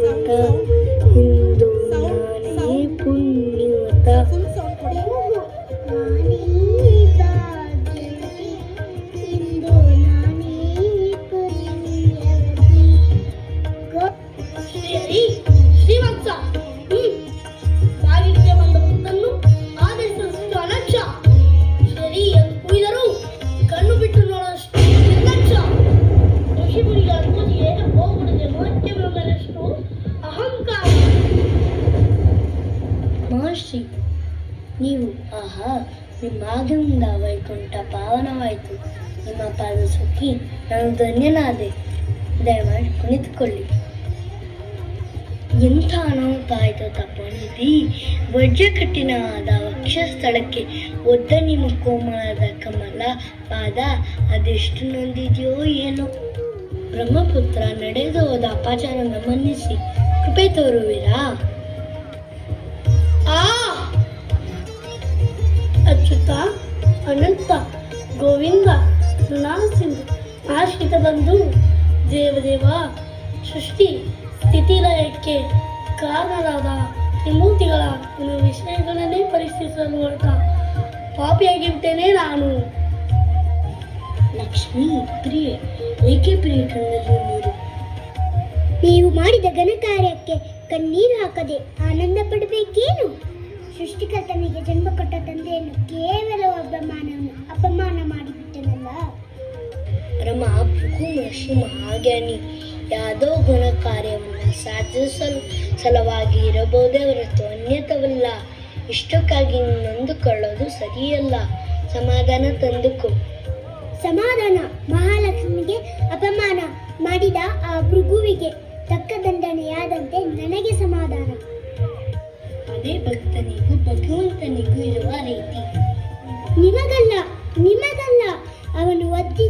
ಪುಣ್ಯವಂತ ಇಂದು ನಾನೇ ಪುಣ್ಯವಂತ ಶ್ರೀವತ್ಸ ಬಾಗಿಲಿಗೆ ಬಂದ ಮುತ್ತನ್ನು ಆದೇಶಿಸುವ ಅಲಕ್ಷ್ಯ ಶ್ರೀ ಎಂದು ಕುಯ್ದರೂ ಕಣ್ಣು ಬಿಟ್ಟು ನೋಡೋಷ್ಟು ನಿರ್ಲಕ್ಷ್ಯ ಋಷಿಮುನಿಗಳ ಪೂಜೆಗೆ ಹೋಗುತ್ತದೆ ಮಹತ್ಯವೆಂಬರಷ್ಟು ಅಹಂಕಾರ. ಮಹರ್ಷಿ, ನೀವು ನಿಮ್ಮ ಆಗಮನದಿಂದ ವೈಕುಂಠ ಪಾವನವಾಯಿತು. ನಿಮ್ಮ ಪಾದ ಸುಖಿ ನಾನು ಧನ್ಯನಾದೆ. ದಯಮಾಡಿ ಕುಳಿತುಕೊಳ್ಳಿ. ಎಂಥ ಅನಾಹುತ ಆಯಿತು ತಪ್ಪನಿಧಿ. ವಜ್ರಕಠಿಣವಾದ ವಕ್ಷಸ್ಥಳಕ್ಕೆ ಒದ್ದ ನಿಮ್ಮ ಕೋಮಲದ ಕಮಲ ಪಾದ ಅದೆಷ್ಟು ನೊಂದಿದೆಯೋ ಏನೋ. ಬ್ರಹ್ಮಪುತ್ರ, ನಡೆದು ಹೋದ ಅಪಚಾರವನ್ನು ಮನ್ನಿಸಿ ಕೃಪೆ ತೋರುವಿರಾ? ಅಚ್ಯುತ, ಅನಂತ, ಗೋವಿಂದ, ಸಿಂಧು ಆಶ್ರಿತ ಬಂಧು, ದೇವದೇವ, ಸೃಷ್ಟಿ ಸ್ಥಿತಿ ಲಯಕ್ಕೆ ಕಾರಣರಾದ ತ್ರಿಮೂರ್ತಿಗಳ ವಿಷಯಗಳನ್ನೇ ಪರಿಶೀಲಿಸಲು ಹೊರಟ ಪಾಪಿಯಾಗಿಬಿಟ್ಟೇನೆ ನಾನು. ಲಕ್ಷ್ಮೀ ಪ್ರಿಯೆ, ಏಕೆ ಪ್ರಿಯ ಕಣ್ಣಲ್ಲಿ ನೀರು? ನೀವು ಮಾಡಿದ ಘನ ಕಾರ್ಯಕ್ಕೆ ಕಣ್ಣೀರು ಹಾಕದೆ ಆನಂದ ಪಡಬೇಕೇನು? ಸೃಷ್ಟಿಕರ್ತನಿಗೆ ಜನ್ಮ ಕೊಟ್ಟ ತಂದೆಯನ್ನು ಕೇವಲ ಅಪಮಾನ ಮಾಡಿಬಿಟ್ಟನಲ್ಲ. ರಮ ಭೃಗು ಋಷಿ ಮಹಾಜ್ಞಾನಿ ಯಾವುದೋ ಗುಣ ಕಾರ್ಯವನ್ನು ಸಾಧಿಸಲು ಸಲುವಾಗಿ ಇರಬಹುದೇ ಹೊರತು ಅನ್ಯತವಲ್ಲ. ಇಷ್ಟಕ್ಕಾಗಿ ನೊಂದುಕೊಳ್ಳೋದು ಸರಿಯಲ್ಲ. ಸಮಾಧಾನ ತಂದುಕೋ. ಸಮಾಧಾನ? ಮಹಾಲಕ್ಷ್ಮಿಗೆ ಅಪಮಾನ ಮಾಡಿದ ಆ ಭೃಗುವಿಗೆ ತಕ್ಕ ದಂಡನೆಯಾದಂತೆ ನನಗೆ ಸಮಾಧಾನ. ಅದೇ ಭಕ್ತನಿಗೂ ಭಗವಂತನಿಗೂ ಇರುವ ರೀತಿ. ನಿಮಗಲ್ಲ, ಅವನು ಒದ್ದಿ